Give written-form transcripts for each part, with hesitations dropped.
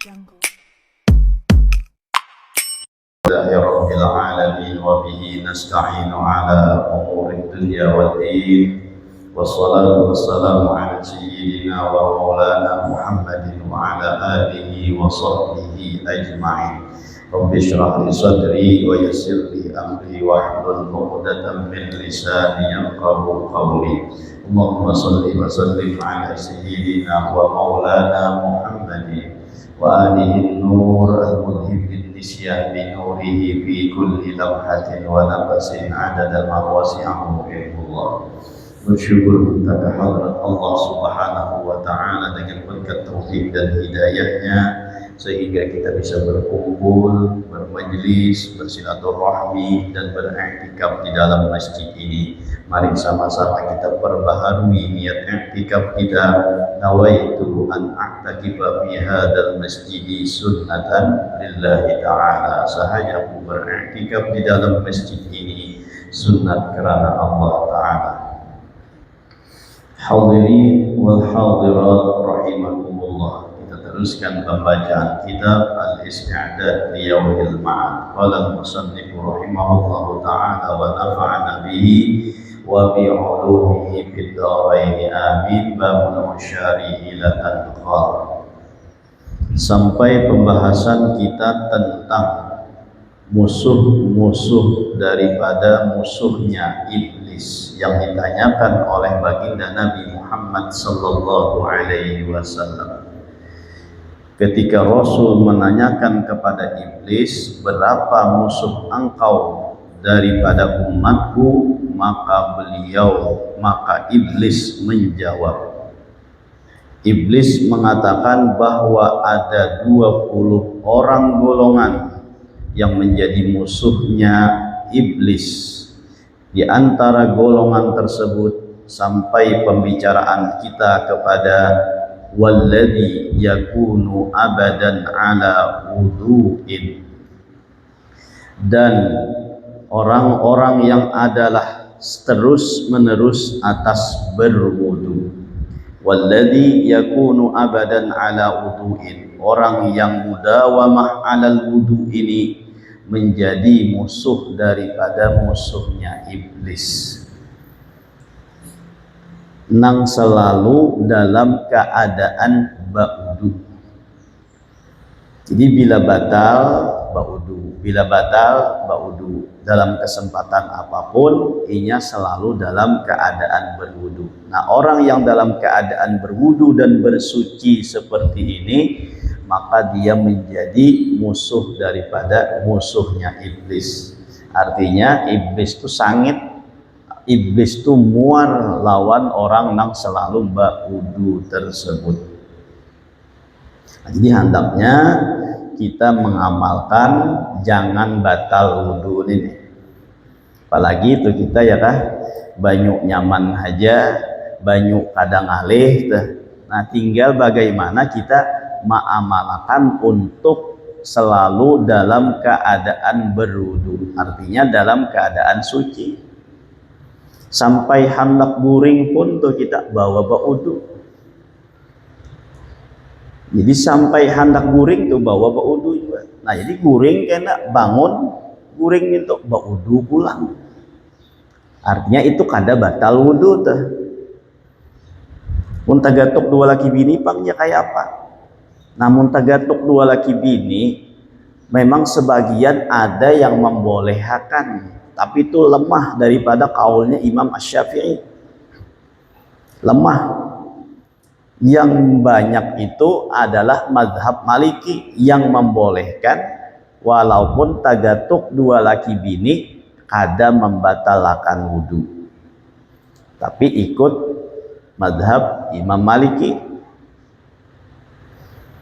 Rabbil alamin wa bihi nasta'inu ala umuri dunya waddin wassalatu wassalamu ala sayyidina wa maulana Muhammadin wa ala alihi wa sahbihi ajma'in. Rabbi shrah li sadri wa yassir li amri wa hlul 'uqdatam min lisani yafqahu qawli. Allahumma shalli wa sallim ala sayyidina wa maulana Muhammadin wa alihi nur al-mudhib bin-nisyan bi nurihi fi kulli lamhatin wa nafasin adada ma wasi'ahu ilmullah. Bersyukur kita kehadrat Allah Subhanahu wa ta'ala dengan berkat taufik dan hidayahnya sehingga kita bisa berkumpul, bermajlis, bersilaturahmi dan beriktikaf di dalam masjid ini. Mari sama-sama kita perbaharui niat iktikaf kita. Nawaitu an a'takifa fi hadzal masjid sunnatan lillahi ta'ala. Sahaya aku beriktikaf di dalam masjid ini sunnat karena Allah Ta'ala. Hadirin wal hadirat rahimakumullah. Kita teruskan pembacaan kitab Al-Isti'dad li Yaumil Ma'ad. Qala al-musannif rahimahullahu ta'ala wa nafa'ana bihi wa bi 'ulumihi fid dharain amin. Babul musyari ila al-qal. Sampai pembahasan kita tentang musuh-musuh daripada musuhnya iblis yang ditanyakan oleh baginda Nabi Muhammad sallallahu alaihi wasallam. Ketika Rasul menanyakan kepada iblis, berapa musuh engkau daripada umatku, maka iblis menjawab. Iblis mengatakan bahwa ada 20 orang golongan yang menjadi musuhnya iblis. Di antara golongan tersebut sampai pembicaraan kita kepada walladzi yakunu abadan ala wudu'in, dan orang-orang yang adalah terus menerus atas berwudu. Walladzi yakunu abadan ala wudu'in, orang yang mudawamah alal wudu ini menjadi musuh daripada musuhnya iblis. Nang selalu dalam keadaan ba'udu. Jadi bila batal ba'udu, bila batal ba'udu. Dalam kesempatan apapun inya selalu dalam keadaan berwudu. Nah, orang yang dalam keadaan berwudu dan bersuci seperti ini, maka dia menjadi musuh daripada musuhnya iblis. Artinya iblis itu sangit, iblis itu muar lawan orang yang selalu ba'udu tersebut. Nah, jadi hendaknya kita mengamalkan jangan batal wudu ini. Apalagi itu kita ya kah banyak nyaman aja, banyak kadang alih. Nah, tinggal bagaimana kita mengamalkan untuk selalu dalam keadaan berwudu, artinya dalam keadaan suci. Sampai hendak guring pun tuh kita bawa wudu. Jadi sampai hendak guring tuh bawa wudu juga. Nah, jadi guring kena bangun, guring itu wudu pulang. Artinya itu kada batal wudu tuh. Mun tagatuk dua laki bini pangnya kayak apa? Namun tagatuk dua laki bini memang sebagian ada yang membolehkan, tapi itu lemah daripada kaulnya Imam Asy-Syafi'i. Lemah. Yang banyak itu adalah mazhab Maliki yang membolehkan walaupun tagatuk dua laki bini kada membatalkan wudu. Tapi ikut mazhab Imam Maliki.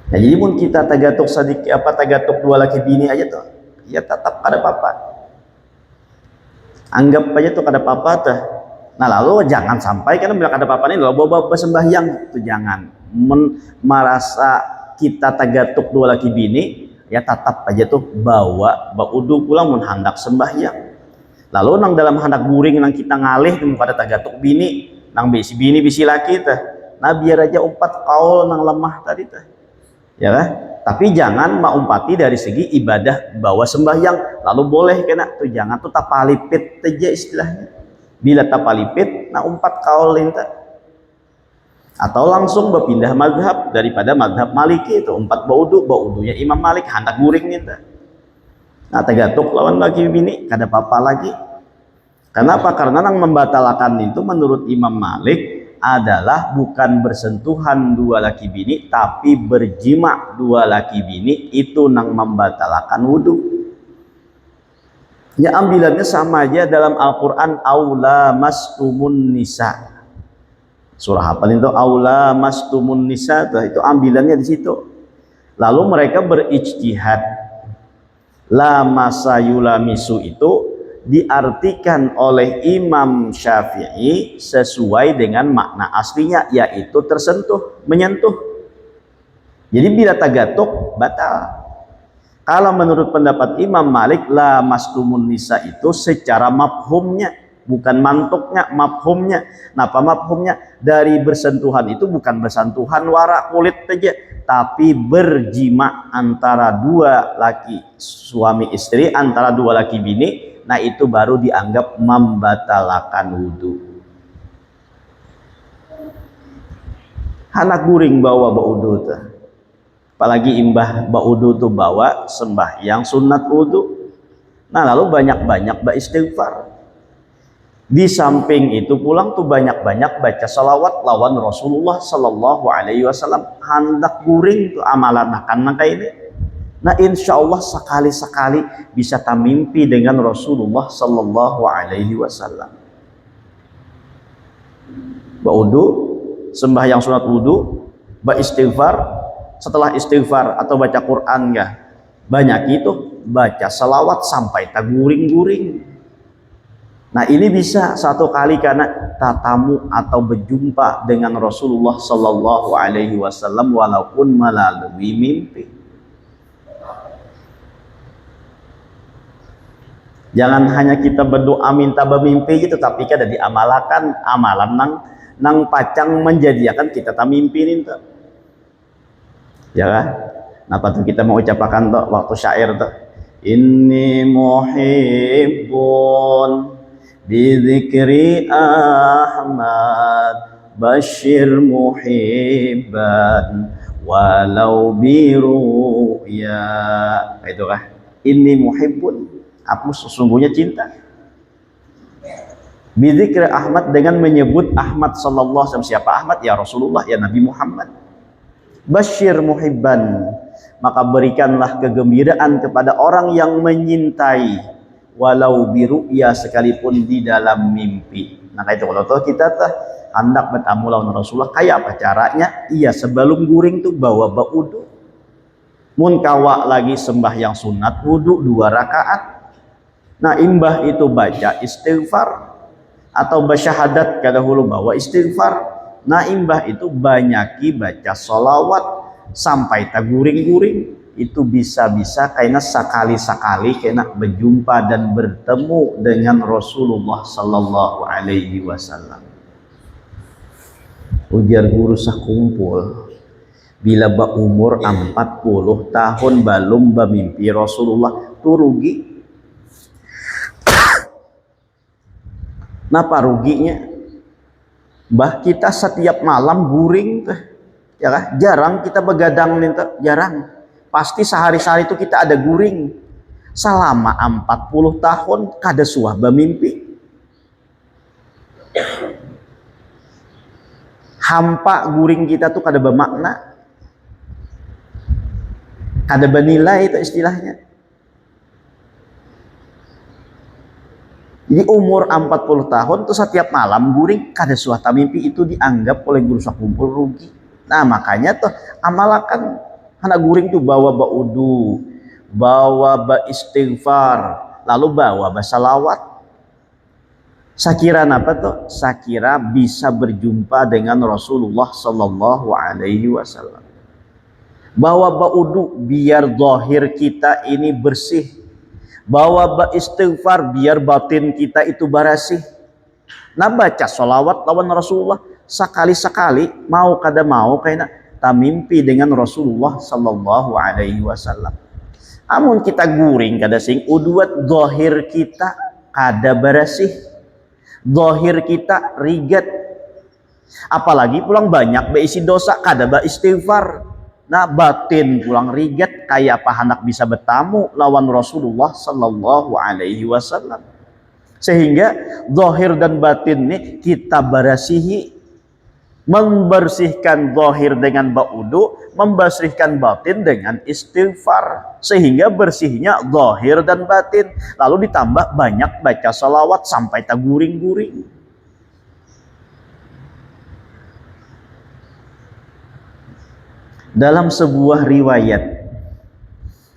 Nah, jadi pun kita tagatuk sedikit tagatuk dua laki bini aja tuh, ya tetap kada apa-apa. Anggap aja tuh kada apa-apa tuh. Nah, lalu jangan sampai karena bila kada apa-apa ini lalu bawa sembahyang itu jangan. Merasa kita tagatuk dua laki bini, ya tetap aja tuh bawa wudu pulang mun hendak sembahyang. Lalu nang dalam hendak guring nang kita ngalih pada tagatuk bini, nang bisi bini bisi laki teh. Nah, biar aja 4 kaul nang lemah tadi teh. Ya kan? Tapi jangan maumpati dari segi ibadah bawa sembahyang lalu boleh kena tuh, jangan tuh tapalipit aja istilahnya. Bila tapalipit nah umpat kaul linta, atau langsung berpindah mazhab daripada mazhab Maliki itu umpat baudunya Imam Malik hendak guring gitu. Nah tegatuk lawan bagi bini kada apa-apa lagi. Kenapa? Karena yang membatalkan itu menurut Imam Malik adalah bukan bersentuhan dua laki bini, tapi berjima dua laki bini, itu nang membatalkan wudhu. Ya ambilannya sama aja dalam Al-Quran, aula mastumun nisa. Surah apa itu? Aula mastumun nisa, itu ambilannya di situ. Lalu mereka berijtihad. La masayulamisu itu diartikan oleh Imam Syafi'i sesuai dengan makna aslinya, yaitu tersentuh, menyentuh. Jadi bila tagatuk batal. Kalau menurut pendapat Imam Malik, la mastumun nisa itu secara mafhumnya, bukan mantuknya, mafhumnya. Napa mafhumnya? Dari bersentuhan itu bukan bersentuhan warak kulit saja, tapi berjima antara dua laki, suami istri, antara dua laki bini. Nah itu baru dianggap membatalkan wudhu. Anak guring bawa baudu tuh, apalagi imbah baudu tuh bawa sembahyang sunat wudhu. Nah lalu banyak-banyak beristighfar. Di samping itu pulang tuh banyak-banyak baca salawat lawan Rasulullah Sallallahu Alaihi Wasallam. Hendak guring tuh amalan akan kayak ini. Nah insya Allah sekali-sekali bisa tamimpi dengan Rasulullah Sallallahu Alaihi Wasallam. Baudu, sembahyang sunat wudu, beristighfar, setelah istighfar atau baca Quran enggak banyak itu baca salawat sampai taguring-guring. Nah ini bisa satu kali karena tatamu atau berjumpa dengan Rasulullah Sallallahu Alaihi Wasallam walaupun melalui mimpi. Jangan hanya kita berdoa minta bermimpi gitu, tapi kada diamalkan amalan nang pacang menjadikan kita tak mimpi itu. Ya kan? Apa tuh kita mau ucapkan tuh waktu syair tuh? Inni muhibbun bidzikri Ahmad Bashir muhibban walau biru ya. Itu kah? Inni muhibbun, aku sesungguhnya cinta. Bidzikri Ahmad, dengan menyebut Ahmad sallallahu alaihi wasallam. Siapa Ahmad? Ya Rasulullah, ya Nabi Muhammad. Bashir muhibban, maka berikanlah kegembiraan kepada orang yang menyintai, walau biru'ya, sekalipun di dalam mimpi. Nah itu kalau kita hendak bertamu lawan Rasulullah, kayak apa caranya? Iya, sebelum guring tuh bawa baudu. Mun kawa lagi sembahyang sunat wudu 2 rakaat. Nah imbah itu baca istighfar atau bersyahadat kada hulu bawa istighfar. Nah imbah itu banyaki baca sholawat sampai taguring-guring. Itu bisa-bisa kayaknya sekali-sekali kena berjumpa dan bertemu dengan Rasulullah Sallallahu Alaihi Wasallam. Ujar guru sakumpul, bila umur 40 tahun belum bermimpi Rasulullah tuh rugi. Napa ruginya? Bah kita setiap malam guring tuh, ya kan? Jarang kita begadang nih, jarang. Pasti sehari-hari itu kita ada guring. Selama 40 tahun kada suah bermimpi. Hampa guring kita tuh kada bermakna, kada bernilai itu istilahnya. Jadi umur 40 tahun tuh setiap malam guring kada suatu mimpi, itu dianggap oleh guru sakumpul rugi. Nah makanya tuh amalkan anak guring tuh bawa baudu, bawa istighfar, lalu bawa salawat. Sakira apa tuh? Sakira bisa berjumpa dengan Rasulullah Sallallahu Alaihi Wasallam. Bawa baudu biar zahir kita ini bersih. Bawa istighfar biar batin kita itu bersih. Nah baca sholawat lawan Rasulullah sekali-sekali, mau kada mau kayaknya tamimpi dengan Rasulullah sallallahu alaihi wasallam. Amun kita guring kada sing uduat zahir kita kada bersih, zahir kita rigat, apalagi pulang banyak beisi dosa kada ba istighfar. Nah batin pulang rigat, kayak apa hendak bisa bertamu lawan Rasulullah sallallahu alaihi wasallam. Sehingga zahir dan batin ini kita bersihi, membersihkan zahir dengan baudu, membersihkan batin dengan istighfar, sehingga bersihnya zahir dan batin. Lalu ditambah banyak baca salawat sampai taguring-guring. Dalam sebuah riwayat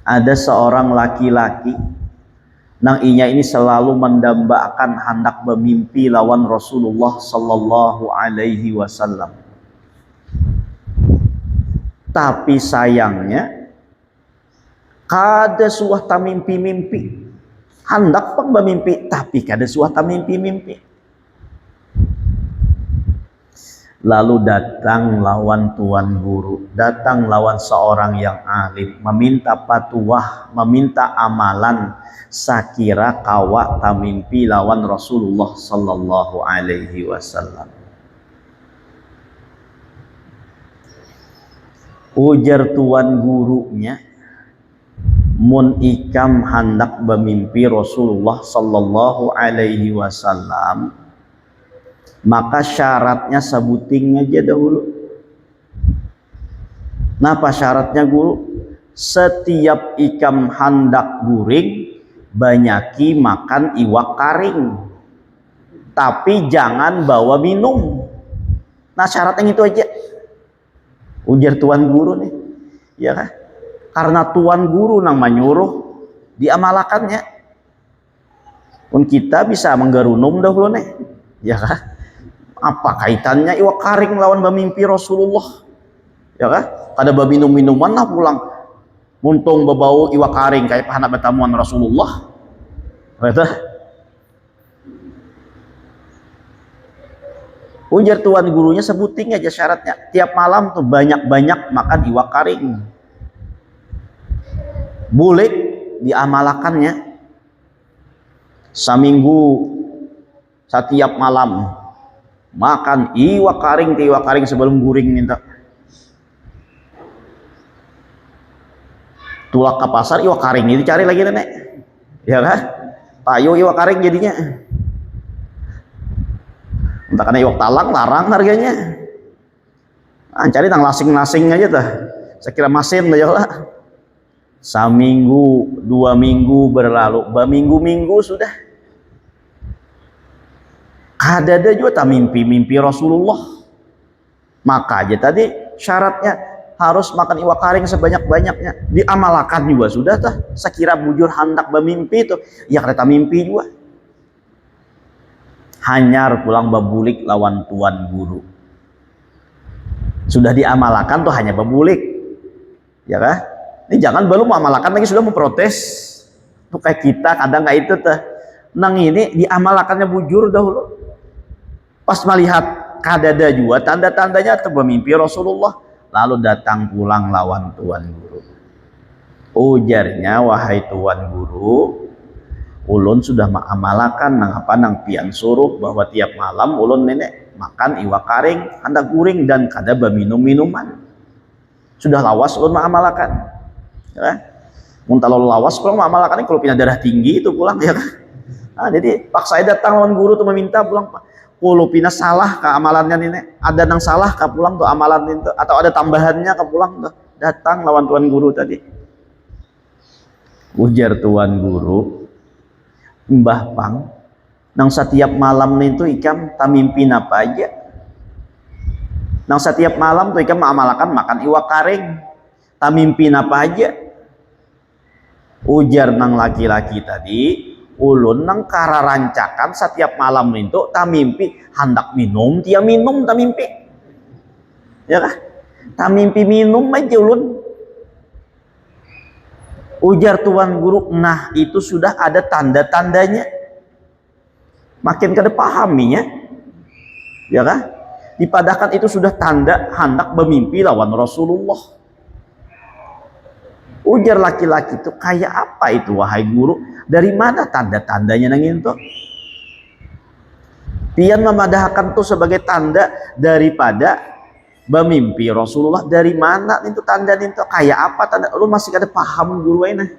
ada seorang laki-laki nang inya ini selalu mendambakan hendak bermimpi lawan Rasulullah sallallahu alaihi wasallam. Tapi sayangnya kada suah tamimpi-mimpi. Hendak pang bermimpi tapi kada suah tamimpi-mimpi. Lalu datang lawan tuan guru, datang lawan seorang yang alim, meminta patuah, meminta amalan, sakira kawa tamimpi lawan Rasulullah sallallahu alaihi wasallam. Ujar tuan gurunya, mun ikam hendak bermimpi Rasulullah sallallahu alaihi wasallam, maka syaratnya sebuting aja dahulu. Napa syaratnya guru? Setiap ikam hendak guring, banyaki makan iwak karing, tapi jangan bawa minum. Nah syaratnya itu aja. Ujar tuan guru nih, ya kan? Karena tuan guru nang menyuruh, diamalakannya. Pun kita bisa menggerunum dahulu nih, ya kan? Apa kaitannya iwak karing lawan bermimpi Rasulullah? Ya kan? Kada berminum-minuman lah pulang. Muntung berbau iwak karing kayak pahanak bertamuan Rasulullah. Betul? Ujar tuan gurunya sebuting aja syaratnya. Tiap malam tuh banyak-banyak makan iwak karing. Boleh diamalakannya. Seminggu setiap malam makan iwak karing sebelum guring minta. Tulak ke pasar iwak karing ini cari lagi nenek, ya kan? Payo iwak karing jadinya. Entah karena iwak talang larang harganya. Cari nang lasing-lasing aja dah. Saya kira masin aja lah. Seminggu, 2 minggu berlalu, berminggu-minggu sudah. Ada juga tak mimpi Rasulullah. Maka aja tadi syaratnya harus makan iwak karing sebanyak-banyaknya. Diamalkan juga sudah tuh. Sekira bujur hendak bermimpi itu, ya kereta mimpi juga. Hanyar pulang babulik lawan tuan guru. Sudah diamalkan tuh hanya babulik. Ya kan? Ini jangan belum mengamalkan lagi sudah memprotes. Tuh kayak kita kadang kayak itu tuh. Nang ini diamalkannya bujur dahulu. Pas melihat kadada juga tanda-tandanya atau bermimpi Rasulullah, lalu datang pulang lawan tuan guru. Ujarnya, wahai tuan guru, ulun sudah mengamalkan nang pian suruh bahwa tiap malam ulun nenek makan iwak karing, hendak guring dan kada berminum-minuman. Sudah lawas ulun mengamalkan. Ya. Mun kalau lawas pulang mengamalkan kalau punya darah tinggi itu pulang ya kan. Nah, jadi pak saya datang lawan guru tuh meminta pulang Pak. Kalau pina salah ke amalannya nenek, ada nang salah ke pulang tuh amalan itu, atau ada tambahannya ke pulang tuh, datang lawan tuan guru tadi. Ujar tuan guru, Mbah Pang, nang setiap malam itu ikam tamimpi apa aja. Nang setiap malam tuh ikam mengamalkan makan iwak karing, tamimpi apa aja. Ujar nang laki-laki tadi, ulun nang kararancakan setiap malam itu tamimpi hendak minum dia minum tamimpi, ya kan? Tamimpi minum aja ulun. Ujar tuan guru, nah itu sudah ada tanda-tandanya. Makin kada pahaminya, ya kan? Dipadahkan itu sudah tanda hendak bermimpi lawan Rasulullah. Ujar laki-laki itu, kayak apa itu wahai guru? Dari mana tanda-tandanya nang itu? Pian memadahkan itu sebagai tanda daripada bermimpi Rasulullah. Dari mana itu tanda itu? Kayak apa tanda? Lu masih ada paham guru ini?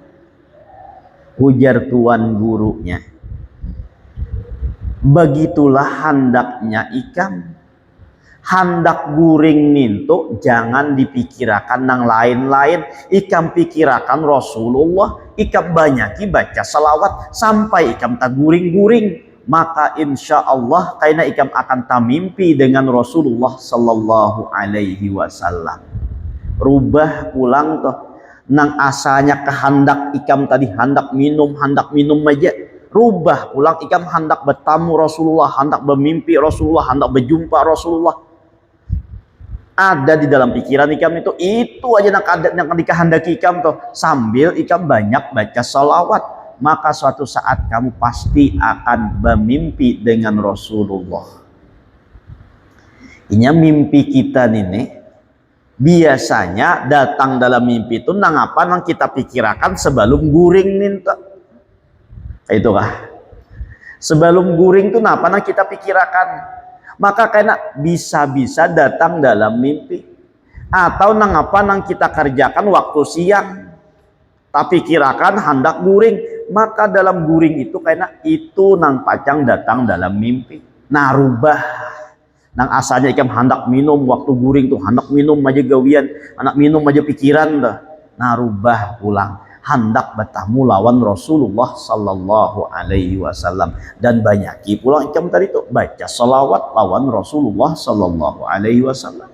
Ujar tuan gurunya, begitulah hendaknya ikam. Hendak guring nintu jangan dipikirakan nang lain-lain. Ikam pikirakan Rasulullah, ikam banyaki baca salawat sampai ikam tak guring-guring, maka insya Allah karena ikam akan tamimpi dengan Rasulullah sallallahu alaihi wasallam. Rubah pulang tuh nang asalnya kehendak ikam tadi hendak minum aja, rubah pulang ikam hendak bertamu Rasulullah, hendak bermimpi Rasulullah, hendak berjumpa Rasulullah. Ada di dalam pikiran ikam itu aja yang dikehendaki ikam tuh, sambil ikam banyak baca salawat, maka suatu saat kamu pasti akan bermimpi dengan Rasulullah. Ini mimpi kita nih biasanya datang dalam mimpi itu nang apa nang kita pikirkan sebelum guring ninta. Itu kah? Sebelum guring tuh napa nang kita pikirkan. Maka karena bisa-bisa datang dalam mimpi. Atau nang apa nang kita kerjakan waktu siang, tapi kirakan hendak guring, maka dalam guring itu karena itu nang pacang datang dalam mimpi. Nah rubah nang asalnya ikam hendak minum waktu guring tuh, hendak minum aja gawian, hendak minum aja pikiran dah. Nah rubah pulang hendak bertamu lawan Rasulullah sallallahu alaihi wasallam, dan banyaki pulang ikam tadi itu baca salawat lawan Rasulullah sallallahu alaihi wasallam.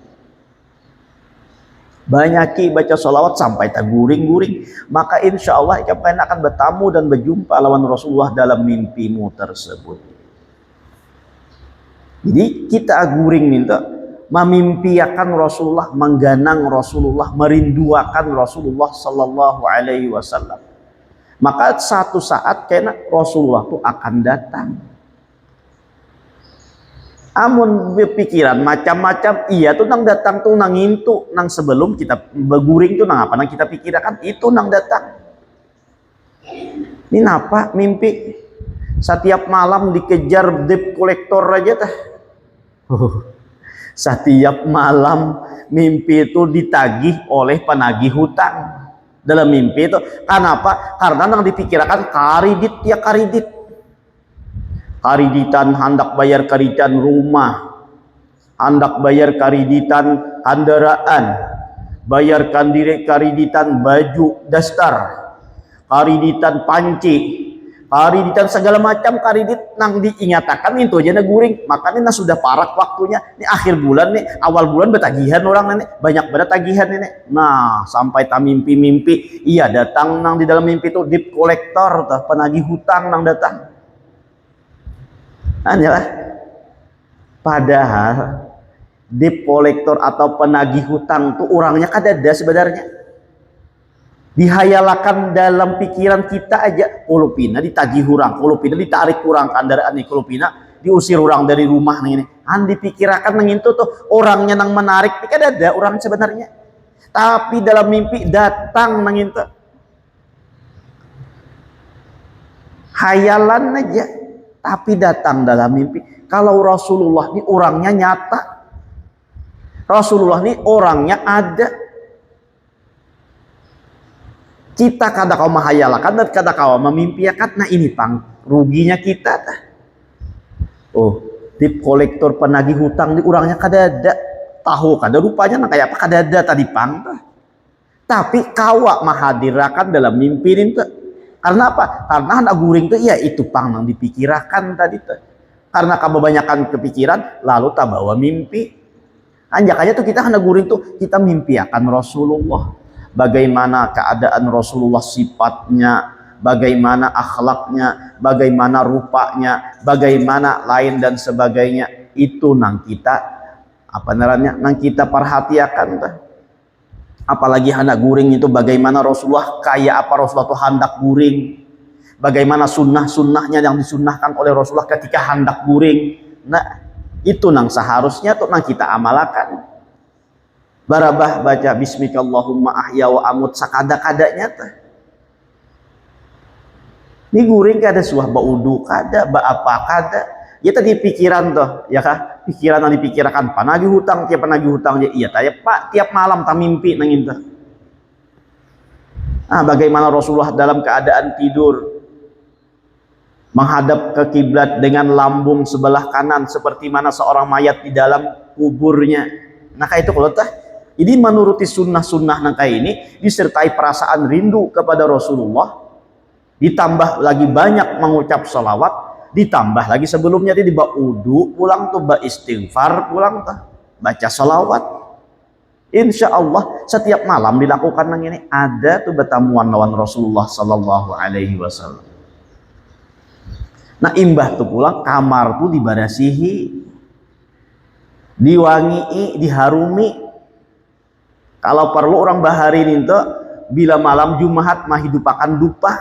Banyaki baca salawat sampai tak guring-guring, maka insya Allah ikam akan bertamu dan berjumpa lawan Rasulullah dalam mimpimu tersebut. Jadi kita guring minta memimpiakan Rasulullah, mengganang Rasulullah, merinduakan Rasulullah sallallahu alaihi wasallam. Maka satu saat kena Rasulullah itu akan datang. Amun berpikiran macam-macam, iya tuh nang datang tuh nang intu, nang sebelum kita berguring tuh nang apa nang kita pikirkan itu nang datang. Ini apa mimpi? Setiap malam dikejar debt collector aja tah. Setiap malam mimpi itu ditagih oleh penagih hutang. Dalam mimpi itu kenapa? Karena yang dipikirkan karidit ya karidit. Kariditan hendak bayar kariditan rumah, hendak bayar kariditan kendaraan, bayarkan diri kariditan baju dasar, kariditan panci, kariditan segala macam karidit nang diingatakan itu aja na guring. Makanya na sudah parak waktunya ini akhir bulan nih, awal bulan betagihan orang nih, banyak banget tagihan ini. Nah sampai tak mimpi-mimpi iya datang nang di dalam mimpi itu debt collector tuh, penagih hutang nang datang. Hanyalah padahal debt collector atau penagih hutang tuh orangnya kadada sebenarnya. Dihayalakan dalam pikiran kita aja, kalau pina ditagih hurang, kalau pina ditarik kurang kendaraan nih, kalau pina diusir orang dari rumah nih ini. Dipikirakan nang itu tuh orangnya nang menarik, tidak ada orang sebenarnya. Tapi dalam mimpi datang nang itu. Hayalan aja, tapi datang dalam mimpi. Kalau Rasulullah ini orangnya nyata, Rasulullah ini orangnya ada. Kita kada kau mahayalakan dan kada kau memimpiakan. Nah ini pang ruginya kita. Oh, debt collector penagih hutang di orangnya kada ada. Tahu kada rupanya nah kayak apa kada ada tadi pang. Tapi kawak mahadirakan dalam mimpi itu. Karena apa? Karena hendak guring itu ya itu pang yang dipikirakan tadi tuh. Karena kebanyakan kepikiran lalu tak bawa mimpi. Anjakannya tuh kita hendak guring tuh kita mimpi akan Rasulullah. Bagaimana keadaan Rasulullah sifatnya, bagaimana akhlaknya, bagaimana rupanya, bagaimana lain dan sebagainya. Itu nang kita apa namanya? Nang kita perhatikan. Apalagi hendak guring itu bagaimana Rasulullah, kayak apa Rasulullah itu hendak guring. Bagaimana sunnah-sunnahnya yang disunnahkan oleh Rasulullah ketika hendak guring. Nah, Itu nang seharusnya tuh nang kita amalakan. Barabah baca bismikallahumma ahya wa amut sakada-kadanya teh. Ini guring kada suah baudu kada, ba apa kada. Ya tadi pikiran tuh, ya kah? Pikiran yang dipikirkan panagi hutang, tiap panagi hutang ya iya tanya Pak, tiap malam tak mimpi nangin tuh. Ah, bagaimana Rasulullah dalam keadaan tidur menghadap ke kiblat dengan lambung sebelah kanan seperti mana seorang mayat di dalam kuburnya. Nah kayak itu kalau tah. Jadi menuruti sunnah-sunnah nangka ini disertai perasaan rindu kepada Rasulullah, ditambah lagi banyak mengucap salawat, ditambah lagi sebelumnya dia dibawa udu pulang tuh, istighfar pulang tuh, baca salawat. Insya Allah setiap malam dilakukan nang ini ada tuh bertamuan lawan Rasulullah Sallallahu Alaihi Wasallam. Nah imbah tuh pulang kamar tuh dibarasihi, diwangi, diharumi. Kalau perlu orang bahari itu bila malam Jumat mah hidupakan dupa.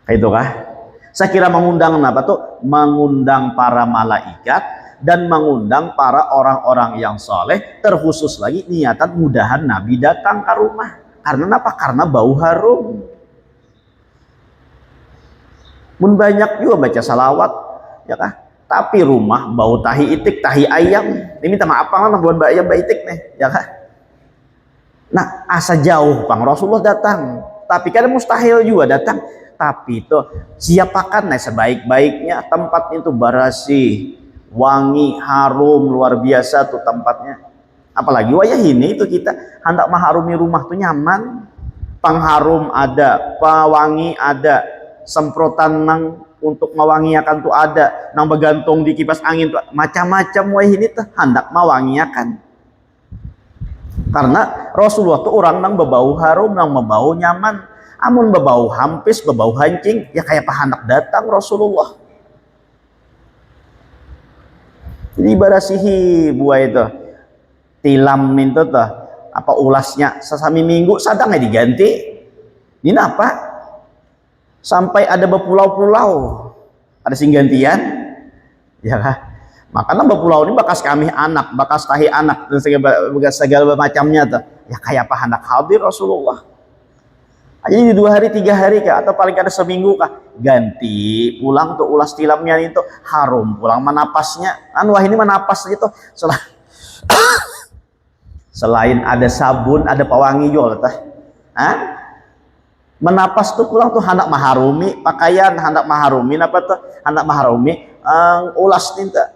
Kayak itu kah? Saya kira mengundang apa tuh? Mengundang para malaikat dan mengundang para orang-orang yang soleh, terkhusus lagi niatan mudahan Nabi datang ke rumah. Karena apa? Karena bau harum. Mun banyak juga baca salawat, ya kah? Tapi rumah bau tahi itik, tahi ayam. Ini minta maaf lah buat mbak ayam mbak itik nih, ya kah? Nah asa jauh Bang Rasulullah datang, tapi kan mustahil juga datang. Tapi itu siapakan nah sebaik-baiknya tempat itu barasi, wangi, harum luar biasa tuh tempatnya. Apalagi wayah ini itu kita hendak mengharumi rumah tuh nyaman, pengharum ada, pewangi ada, semprotan nang untuk mewangiakan tuh ada, nang bergantung di kipas angin tuh macam-macam wayah ini tuh hendak mewangiakan. Karena Rasulullah tuh orang nang berbau harum, nang berbau nyaman. Amun berbau hampis, berbau hancing, ya kayak pahanak datang Rasulullah. Jadi barasihi buah itu tilam itu tuh apa ulasnya sesami minggu sadangnya diganti. Ini apa? Sampai ada berpulau-pulau, ada singgantian, ya kah? Makanya berpulau ini bakas kami anak, bakas tahi anak dan segala macamnya tuh. Ya kayak pahanak hadir Rasulullah. Jadi 2 hari 3 hari kah atau paling ada seminggu kah ganti pulang tuh ulas tilamnya itu harum pulang menapasnya wah ini menapas gitu selain ada sabun ada pewangi juga tah menapas tuh pulang tuh hendak maharumi pakaian hendak maharumi apa tuh hendak maharumi ulas tinta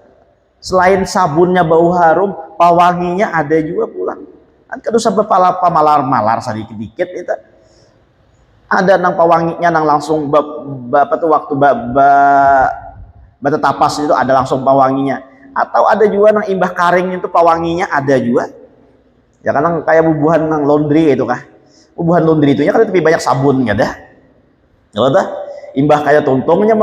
selain sabunnya bau harum pewanginya ada juga pulang kan kedua sampai malar-malar sedikit-dikit itu ada nang pewanginya nang langsung apa tuh waktu bata tapas itu ada langsung pewanginya atau ada juga nang imbah karing itu pewanginya ada juga ya kan kayak bubuhan nang laundry itu kah bubuhan laundry itu ya kan lebih banyak sabunnya dah kalau dah imbah kayak tuntungnya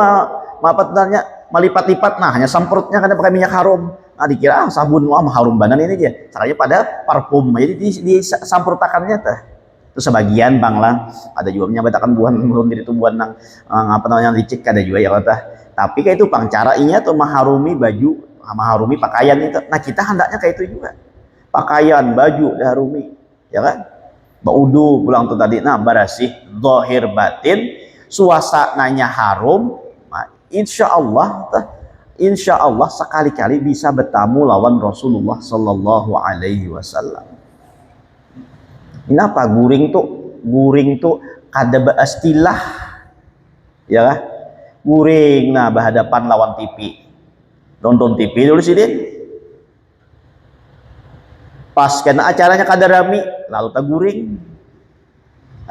apa tanya melipat-lipat nah hanya semprotnya kan pakai minyak harum dikira sabun wah harum banan ini aja caranya pada parfum jadi disamprotakannya teh. Itu sebagian bang lah ada juga menyabatakan buah laundry itu buah nang apa namanya licik ada juga ya kata tapi kayak itu bang cara ini tuh maharumi baju maharumi pakaian itu nah kita hendaknya kayak itu juga pakaian baju diharumi ya kan baudu pulang tuh tadi nah barasih zahir batin suasananya harum nah, insya Allah sekali-kali bisa bertamu lawan Rasulullah Sallallahu Alaihi Wasallam. Ini apa guring tuh kada berastilah ya kan guring nah berhadapan lawan TV nonton TV dulu sih din pas kena acaranya kada rami lalu tak guring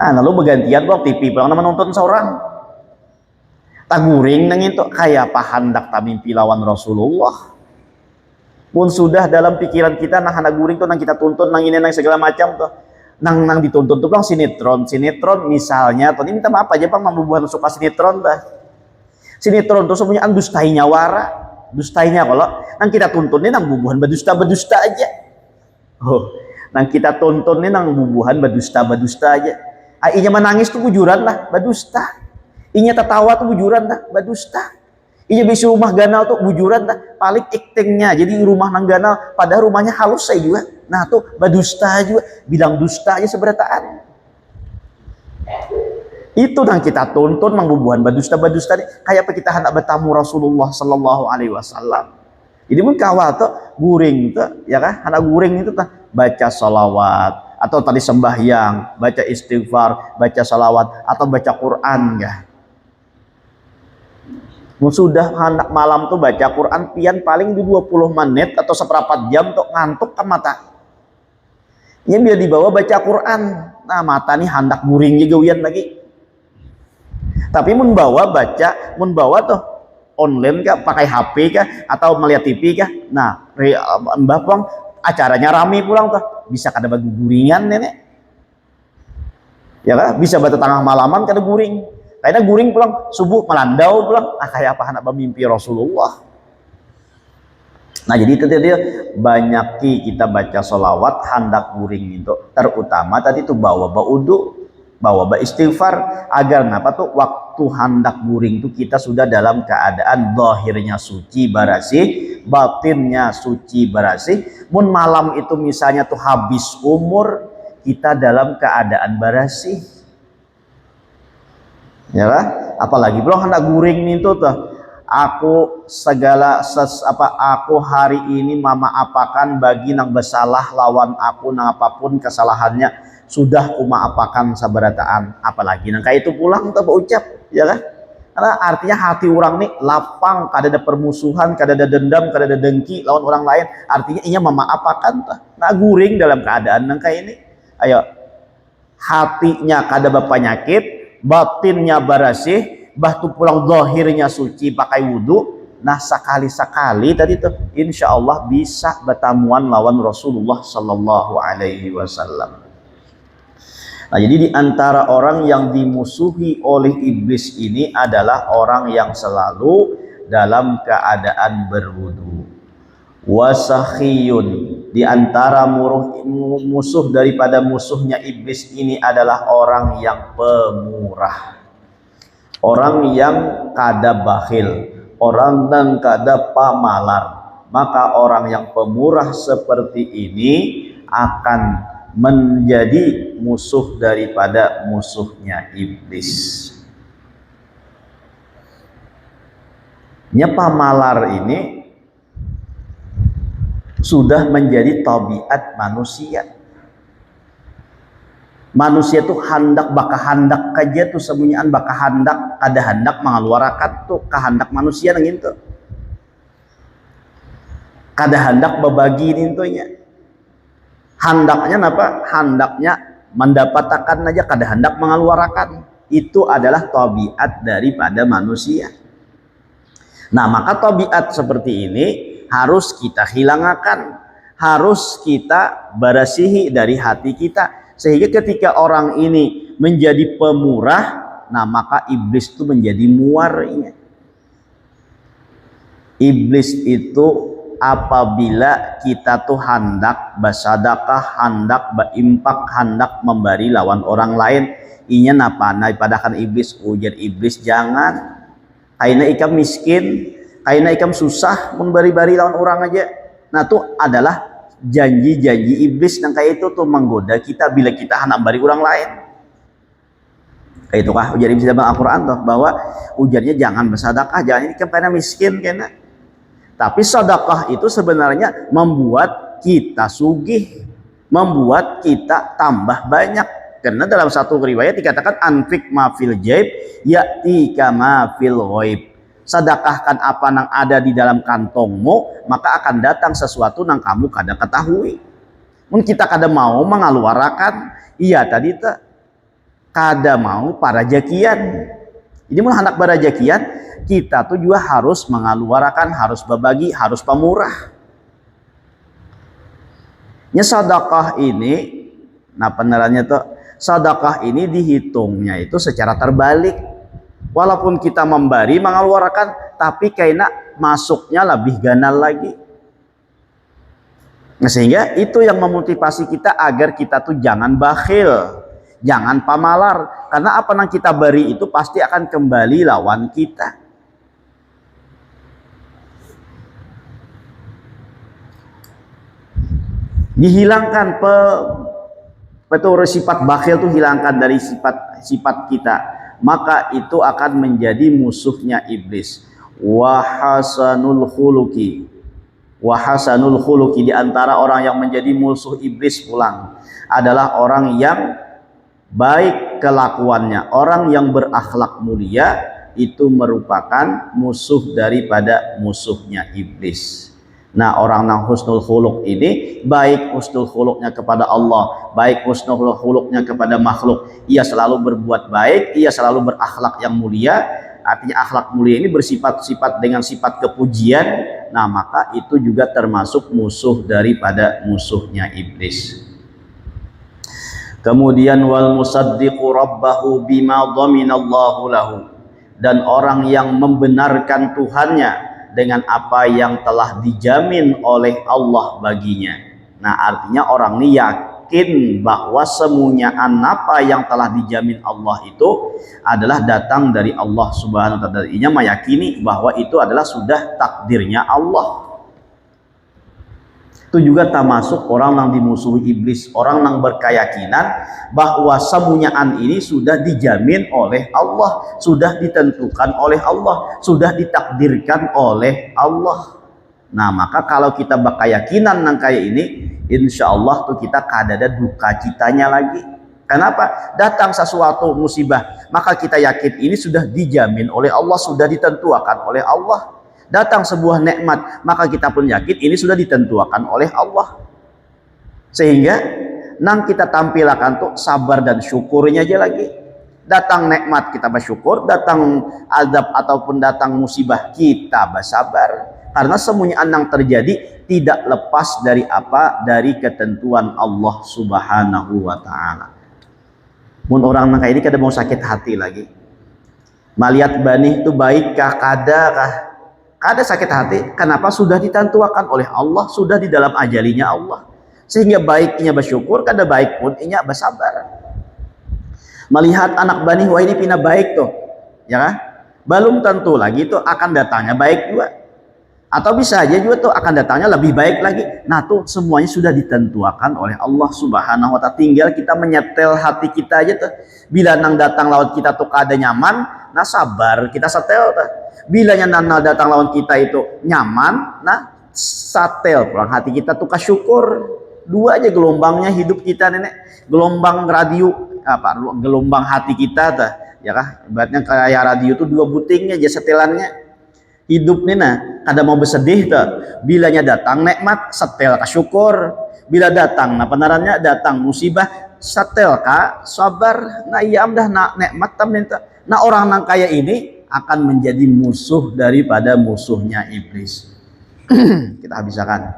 lalu bergantian bang TV pulang nama nonton seorang tak guring nang itu kayak apa hendak tak mimpi lawan Rasulullah pun sudah dalam pikiran kita nah hendak guring tuh nang kita tuntun nang ini nang segala macam tuh nang dituntut tuh bang sinetron misalnya tuh ini minta maaf aja bang membuat suka sinetron tuh semuanya dustainya dustainya kalau nang kita tuntunnya nang bubuhan berdusta aja nang kita tuntunnya nang bubuhan berdusta aja inya menangis tuh bujuran lah berdusta inya tertawa tuh bujuran lah berdusta Iya bisa rumah ganal tuh bujuran paling iktingnya. Jadi rumah nang ganal padahal rumahnya halus saya juga. Nah tuh badusta juga bilang dusta aja seberataan. Itu yang kita tuntun mengbubuhan badusta-badusta kayak apa kita hendak bertamu Rasulullah sallallahu alaihi wasallam. Jadi pun kawal tuh guring tuh ya kan, hendak guring itu tuh baca salawat atau tadi sembahyang, baca istighfar, baca salawat atau baca Quran ya. Sudah hendak malam tuh baca Quran pian paling di 20 menit atau seperempat jam tuh ngantuk kan mata. Ini biar dibawa baca Quran. Nah mata nih hendak guring juga wian lagi. Tapi membawa baca, membawa tuh online kah, pakai HP kah, atau melihat TV kah. Nah, mbah pulang acaranya rame pulang tuh, bisa kada bagi guringan nenek. Ya kan, bisa batu tengah malaman kada guring. Karena guring pulang subuh melandau pulang, kayak apa anak mimpi Rasulullah. Nah jadi itu tadi banyak kita baca sholawat hendak guring itu, terutama tadi itu bawa baudu, bawa istighfar agar kenapa tuh waktu hendak guring itu kita sudah dalam keadaan zahirnya suci barasih, batinnya suci barasih. Mun malam itu misalnya tuh habis umur, kita dalam keadaan barasih. Ya kan? Apalagi belum hendak guring itu tuh. Aku segala aku hari ini mama apakan bagi nang bersalah lawan aku nang apapun kesalahannya sudah kumaapakan sabarataan, apalagi nang kayak itu pulang tuh berucap ya kan, karena artinya hati orang nih lapang, kada ada permusuhan, kada ada dendam, kada ada dengki lawan orang lain, artinya ia memaapakan tuh. Nah guring dalam keadaan nang kayak ini, ayo hatinya kada berpenyakit, batinnya barasih, bahtu pulang zahirnya suci pakai wudhu. Nah sekali-sekali tadi tuh insya Allah bisa bertamuan lawan Rasulullah Sallallahu Alaihi Wasallam. Nah jadi diantara orang yang dimusuhi oleh iblis ini adalah orang yang selalu dalam keadaan berwudhu. Wasakhiyun, diantara musuh daripada musuhnya iblis ini adalah orang yang pemurah, orang yang kada bakhil, orang yang kada pamalar. Maka orang yang pemurah seperti ini akan menjadi musuh daripada musuhnya iblis. Pamalar ini sudah menjadi tabiat manusia. Manusia tuh hendak baka hendak aja tuh sembunyian baka hendak ada hendak mengeluarkan tuh kehendak manusia nang itu. Kada hendak berbagi intonya. Hendaknya apa? Hendaknya mendapatkan aja kada hendak mengeluarkan. Itu adalah tabiat daripada manusia. Nah, maka tabiat seperti ini harus kita hilangkan, harus kita bersihi dari hati kita. Sehingga ketika orang ini menjadi pemurah, nah maka iblis itu menjadi muarnya. Iblis itu apabila kita tuh hendak bersedekah, hendak berimpak, hendak memberi lawan orang lain, inya napa? Nah, padahal iblis ujar iblis jangan. Kaina ikam miskin, kaina ikam susah memberi-beri lawan orang aja. Nah, itu adalah janji-janji iblis yang kayak itu tuh menggoda kita bila kita hendak beri orang lain. Kayak itu kah ujar iblis dalam Al-Quran tuh bahwa ujarnya jangan bersedekah, jangan ini kan karena miskin kena. Tapi sedekah itu sebenarnya membuat kita sugih, membuat kita tambah banyak. Karena dalam satu riwayat dikatakan anfik ma fil jaib ya'tika ma fil ghaib. Sedekahkan apa yang ada di dalam kantongmu, maka akan datang sesuatu yang kamu kada ketahui. Mungkin kita kada mau mengeluarkan, iya tadi tak kada mau para jakian. Jadi mun hendak barajakian, kita tuh juga harus mengeluarkan, harus berbagi, harus pemurah. Sedekah ini, nah penerannya tuh sedekah ini dihitungnya itu secara terbalik. Walaupun kita memberi, mengeluarkan, tapi kayaknya masuknya lebih ganal lagi. Nah, sehingga itu yang memotivasi kita agar kita tuh jangan bakhil, jangan pamalar, karena apa yang kita beri itu pasti akan kembali lawan kita. Dihilangkan sifat bakhil itu hilangkan dari sifat kita, maka itu akan menjadi musuhnya iblis. Wa hasanul khuluqi, di antara orang yang menjadi musuh iblis pulang adalah orang yang baik kelakuannya, orang yang berakhlak mulia, itu merupakan musuh daripada musuhnya iblis. Nah, orang yang husnul khuluq ini, baik husnul khuluqnya kepada Allah, baik husnul khuluqnya kepada makhluk, ia selalu berbuat baik, ia selalu berakhlak yang mulia. Artinya akhlak mulia ini bersifat-sifat dengan sifat kepujian. Nah, maka itu juga termasuk musuh daripada musuhnya iblis. Kemudian wal musaddiqu rabbahu bima dhaminallahu lahu, dan orang yang membenarkan Tuhannya dengan apa yang telah dijamin oleh Allah baginya. Nah, artinya orang ini yakin bahwa semuanyaan apa yang telah dijamin Allah itu adalah datang dari Allah Subhanahu wa taala. Ia meyakini bahwa itu adalah sudah takdirnya Allah. Itu juga termasuk orang yang dimusuhi iblis, orang yang berkeyakinan bahwa semuanyaan ini sudah dijamin oleh Allah, sudah ditentukan oleh Allah, sudah ditakdirkan oleh Allah. Nah, maka kalau kita berkeyakinan yang kayak ini, insya Allah tuh kita kadada duka citanya lagi. Kenapa? Datang sesuatu musibah, maka kita yakin ini sudah dijamin oleh Allah, sudah ditentukan oleh Allah. Datang sebuah nikmat, maka kita pun yakin ini sudah ditentukan oleh Allah. Sehingga nang kita tampilkan tuh sabar dan syukurnya aja lagi. Datang nikmat kita bersyukur, datang azab ataupun datang musibah kita bersabar. Karena semuanya yang terjadi tidak lepas dari apa? Dari ketentuan Allah Subhanahu wa taala. Mun orang nang kayak ini kada mau sakit hati lagi. Melihat bani itu baikkah kadakah? Kada sakit hati, kenapa? Sudah ditentukan oleh Allah, sudah di dalam ajalinya Allah. Sehingga baiknya bersyukur, kada baik pun inya bersabar. Melihat anak bani, wah ini pina baik tuh, ya kan? Belum tentu lagi tuh akan datangnya baik juga. Atau bisa aja juga tuh akan datangnya lebih baik lagi. Nah tuh semuanya sudah ditentukan oleh Allah Subhanahu wa taala. Tinggal kita menyetel hati kita aja tuh. Bila nang datang lawan kita tuh kada nyaman, nah sabar kita setel tuh. Bila yang datang lawan kita itu nyaman, nah satel pulang hati kita tuh kasyukur. Dua aja gelombangnya hidup kita nenek. Gelombang radio gelombang hati kita tuh, ya kah? Ibaratnya kayak radio tuh dua butingnya aja setelannya. Hidup nih nah, kada mau bersedih tuh. Bilanya datang nikmat, setel kasyukur. Bila datang nah penarannya datang musibah, setel ka sabar. Nah iya dah nak nikmat tam nih. Nah orang nang kaya ini akan menjadi musuh daripada musuhnya iblis. Kita habiskan.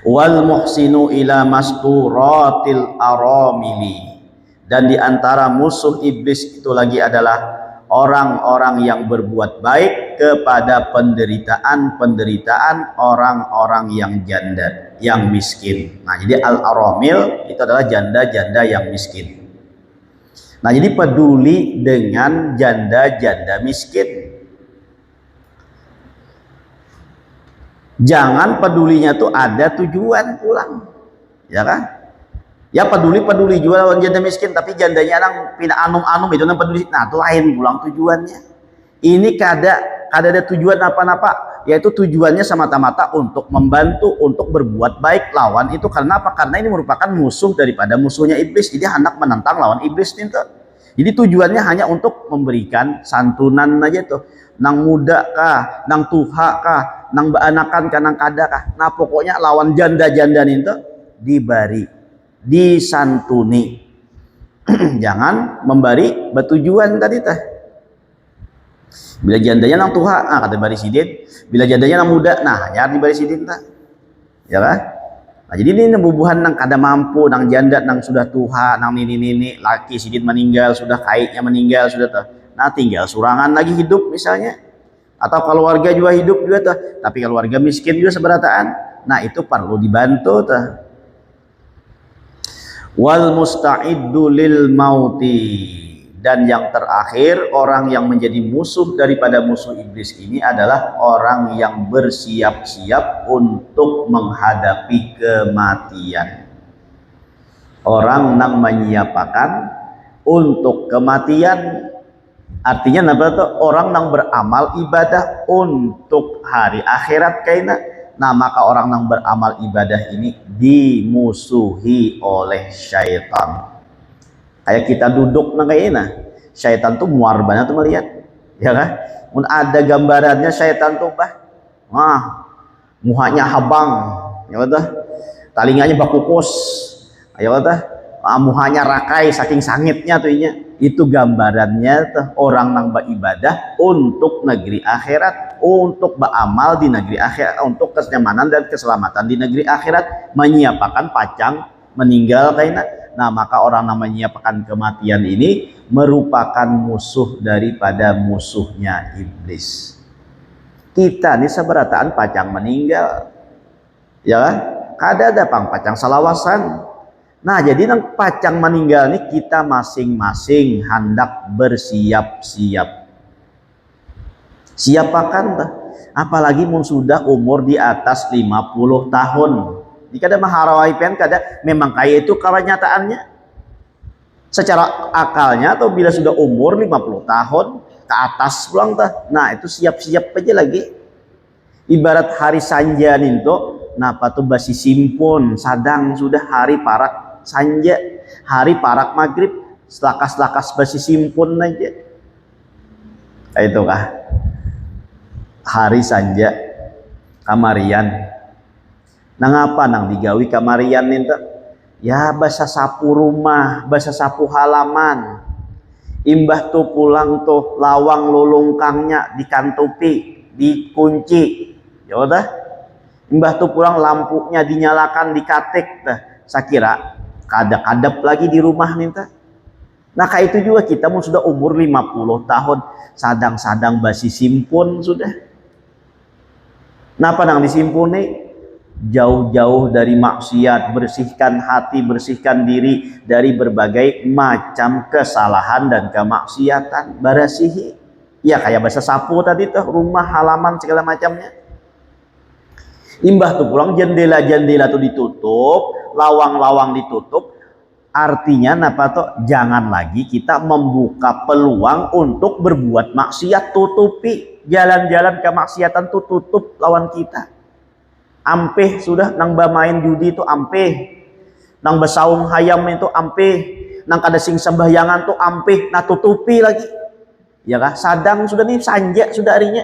Wal muhsinu ila masturatil aramili, dan di antara musuh iblis itu lagi adalah orang-orang yang berbuat baik kepada penderitaan orang-orang yang janda, yang miskin. Nah, jadi al-aramil itu adalah janda-janda yang miskin. Nah, jadi peduli dengan janda-janda miskin. Jangan pedulinya tuh ada tujuan pulang, ya kan? Ya peduli juga lawan janda miskin, tapi jandanya orang pina anum-anum itu nang peduli. Nah, itu lain pulang tujuannya. Ini kada ada tujuan apa-apa, yaitu tujuannya semata-mata untuk membantu, untuk berbuat baik lawan itu. Karena apa? Karena ini merupakan musuh daripada musuhnya iblis. Jadi hendak menentang lawan iblis itu. Jadi tujuannya hanya untuk memberikan santunan aja tuh. Nang muda kah, nang tuha kah, nang baanakan kah, nang kada kah. Nah, pokoknya lawan janda-janda itu diberi, disantuni. Jangan memberi bertujuan tadi teh. Bila jandanya nang tuha, kata bari sidin. Bila jandanya nang muda, nah hanya dibari sidin tah. Ya kan? Nah, jadi ini bubuhan nang kada mampu, nang janda nang sudah tuha, nang nini-nini, laki sidin meninggal, sudah kaitnya meninggal, sudah tah. Nah, tinggal surangan lagi hidup misalnya. Atau keluarga juga hidup juga tah. Tapi keluarga miskin juga seberataan. Nah, itu perlu dibantu tah. Wal musta'iddu lil mauti, Dan yang terakhir, orang yang menjadi musuh daripada musuh iblis ini adalah orang yang bersiap-siap untuk menghadapi kematian. Orang yang menyiapkan untuk kematian, artinya apa tuh? Orang yang beramal ibadah untuk hari akhirat kaina. Nah, maka orang yang beramal ibadah ini dimusuhi oleh syaitan. Kayak kita duduk nah kayaknya, syaitan tuh muar banget tuh melihat, ya kan? Ada gambarannya syaitan tuh muhanya habang, ya betul. Talinganya bakukus, ya betul. Muhanya rakai saking sangitnya tuh inya. Itu gambarannya tuh orang yang beribadah untuk negeri akhirat, untuk beramal di negeri akhirat, untuk kenyamanan dan keselamatan di negeri akhirat, menyiapkan pacang meninggal kayaknya. Nah, maka orang namanya menyiapkan kematian ini merupakan musuh daripada musuhnya iblis. Kita nih seberataan pacang meninggal, ya kan? Kada ada pacang salawasan. Nah, jadi nang pacang meninggal nih kita masing-masing hendak bersiap-siap. Siapakan dah? Apalagi mun sudah umur di atas 50 tahun. Jika ada maharawaipian kada memang kayak itu kenyataannya. Secara akalnya atau bila sudah umur 50 tahun ke atas pulang tah. Nah, itu siap-siap aja lagi. Ibarat hari sanjan itu, napa tuh basi simpun, sadang sudah hari parak sanja, hari parak maghrib, selakas-lakas basi simpun aja. Itu kah? Hari sanja kamarian. Nang apa nang digawi kamarian itu? Ya basa sapu rumah, basa sapu halaman. Imbah tuh pulang tuh lawang lulungkangnya dikantupi, dikunci. Ya udah. Imbah tuh pulang lampunya dinyalakan, dikatik tah. Sakira kadap-kadap lagi di rumah nih tah. Nah, kayak itu juga kita mau sudah umur 50 tahun, sadang-sadang basi simpun sudah. Napa nang disimpun nih? Jauh-jauh dari maksiat, bersihkan hati, bersihkan diri dari berbagai macam kesalahan dan kemaksiatan, barasihi. Ya kayak bahasa sapu tadi tuh, rumah, halaman segala macamnya. Imbah tuh pulang jendela-jendela tuh ditutup, lawang-lawang ditutup. Artinya napa tuh? Jangan lagi kita membuka peluang untuk berbuat maksiat, tutupi jalan-jalan kemaksiatan tuh, tutup lawan kita. Ampeh sudah nang main judi itu ampeh, nang besaung hayam itu ampeh, nang kada sing sembahyangan tuh ampeh, nah tutupi lagi, ya kah? Sadang sudah nih sanja sudah harinya,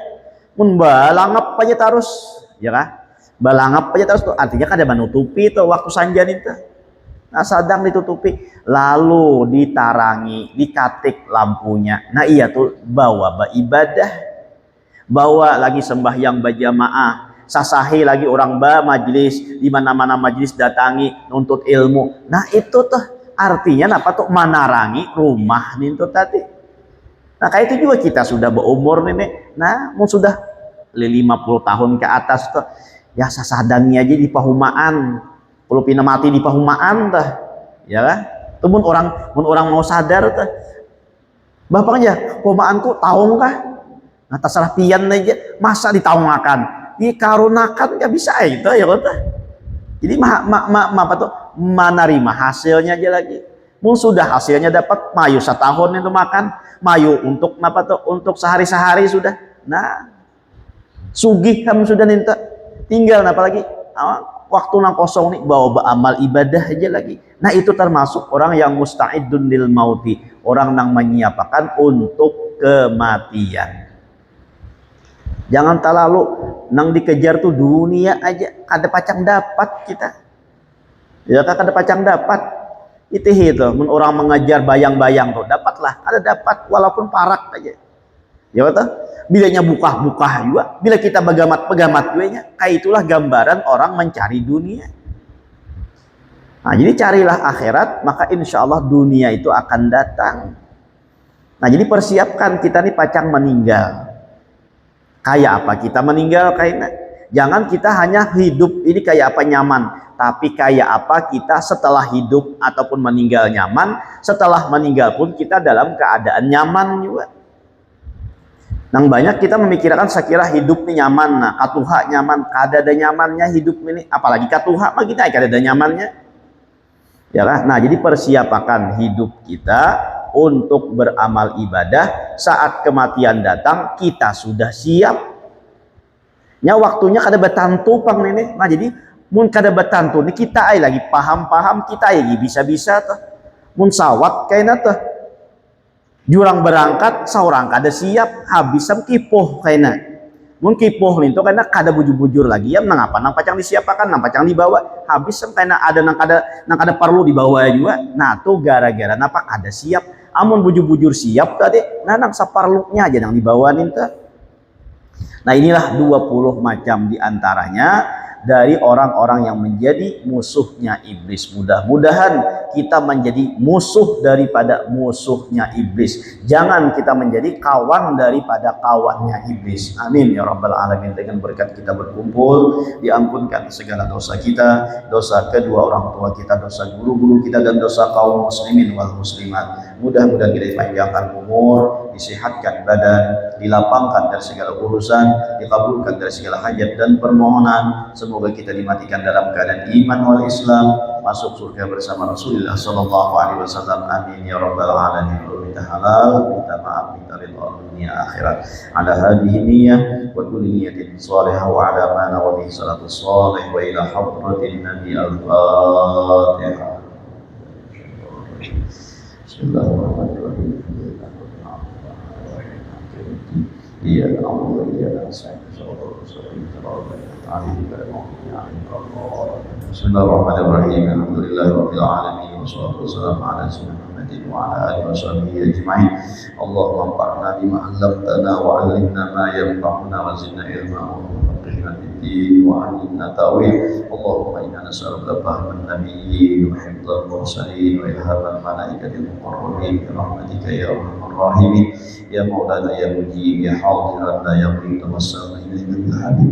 mun balangap aja terus, ya kah? Balangap aja terus tuh artinya kada menutupi tuh waktu sanja itu. Nah, sadang ditutupi, lalu ditarangi, dikatik lampunya. Nah iya tuh bawa ibadah, bawa lagi sembahyang berjamaah. Sasahi lagi orang majlis, di mana-mana majlis datangi nuntut ilmu. Nah itu tuh artinya apa tuh menarangi rumah nih tuh tadi. Nah kayak itu juga kita sudah berumur nih. Nah mau sudah 50 tahun ke atas tuh ya sasadangnya aja di pahumaan. Kalau pina mati di pahumaan tuh, ya kan? Tuh mun orang mau sadar tuh, bapaknya pahumaanku taung kah? Nah terserah pian aja, masa ditaungakan? Dikarunakan nggak bisa itu ya kota. Jadi apa tuh menerima hasilnya aja lagi. Mau sudah hasilnya dapat mayu setahun itu makan, mayu untuk apa tuh untuk sehari-sehari sudah. Nah sugih kamu sudah minta, tinggal apa lagi waktu nang kosong nih bawa amal ibadah aja lagi. Nah itu termasuk orang yang musta'idun lil mauti, orang yang menyiapkan untuk kematian. Jangan terlalu nang dikejar tuh dunia aja, kada pacang dapat kita. Ya kada pacang dapat. Itu mun orang mengejar bayang-bayang tuh, dapatlah, ada dapat walaupun parak aja. Ya betul. Bilanya buka juga, bila kita begamat gue nya, kayak itulah gambaran orang mencari dunia. Nah, jadi carilah akhirat, maka insya Allah dunia itu akan datang. Nah, jadi persiapkan kita nih pacang meninggal. Kayak apa kita meninggal kayaknya? Jangan kita hanya hidup ini kayak apa nyaman, tapi kayak apa kita setelah hidup ataupun meninggal nyaman, setelah meninggal pun kita dalam keadaan nyaman juga. Nang banyak kita memikirkan sekira hidup ini nyaman, nah katuha nyaman, kada ada nyamannya hidup ini, apalagi katuha mah kita kada ada nyamannya. Ya kan? Nah, jadi persiapakan hidup kita untuk beramal ibadah, saat kematian datang kita sudah siap. Nya waktunya kada betantu pang nenek. Nah, jadi mun kada betantu nih kita lagi paham-paham kita lagi bisa-bisa tuh. Mun sawat kayaknya tuh jurang berangkat saurang kada siap, habis sam kipoh kayaknya. Mun kipoh nih tuh karena kada bujur-bujur lagi ya, mengapa nang pacang disiapakan, nang pacang dibawa, habis sam karena ada nang kada perlu dibawa juga. Nah, tuh gara-gara napa kada siap. Amun bujur-bujur siap tadi, nah nang saparlunya aja nang dibawain tuh. Nah, inilah 20 macam diantaranya dari orang-orang yang menjadi musuhnya iblis. Mudah-mudahan kita menjadi musuh daripada musuhnya iblis. Jangan kita menjadi kawan daripada kawannya iblis. Amin ya rabbal alamin. Dengan berkat kita berkumpul, diampunkan segala dosa kita, dosa kedua orang tua kita, dosa guru-guru kita, dan dosa kaum muslimin wal muslimat. Mudah-mudahan kita dipanjangkan umur, disehatkan badan, dilapangkan dari segala urusan, dikabulkan dari segala hajat dan permohonan. Semoga kita dimatikan dalam keadaan iman wal Islam, masuk surga bersama Rasulullah sallallahu alaihi wasallam. Amin ya rabbal alamin. Minta halal, minta maaf, minta ridha dunia akhirat. Ala hadhihi niyyah wa kulli niyyatin shalihah wa ala ma nawa bihi salatu shalih wa ila hadratin nabi al-fatihah. Bismillahirrahmanirrahim. Iya, Allah iya, saya Bismillahirrahmanirrahim. Alhamdulillahirabbil alamin wassalatu wassalamu ala sayyidina Muhammadin wa ala alihi washabihi ajma'in. Allahumma anfa'na bima 'allamtana wa 'allimna ma yanfa'una wa zidna ilma wa faqihna fid-din wa 'allimna ta'wil. Allahumma inna nas'aluka fahman nabiyyin wa hifdzal mursalin wa ilhamal malaikatil muqarrabin bi rahmatika ya arhamar rahimin. Ya Maulana ya Mujib ya Hadiran la yaqim tawassalna ilaika bil habib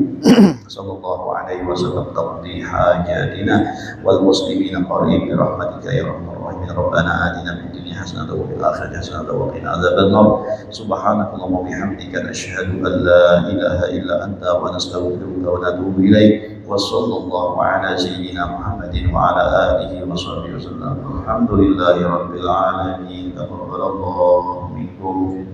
sallallahu alaihi wasallam taqdi hajatina wal muslimina qarib bi rahmatika ya arhamar rahimin. Rabbana atina fid dunya hasanatan wa fil akhirati hasanatan wa qina adzabannar. Subhanakallahumma wa bihamdika nashhadu an la ilaha illa anta wa nastaghfiruka wa natubu ilaik. Wa sallallahu ala sayyidina Muhammadin wa ala alihi wa sahbihi wasallam. Alhamdulillahi rabbil alamin. Taqabbalallahu minkum.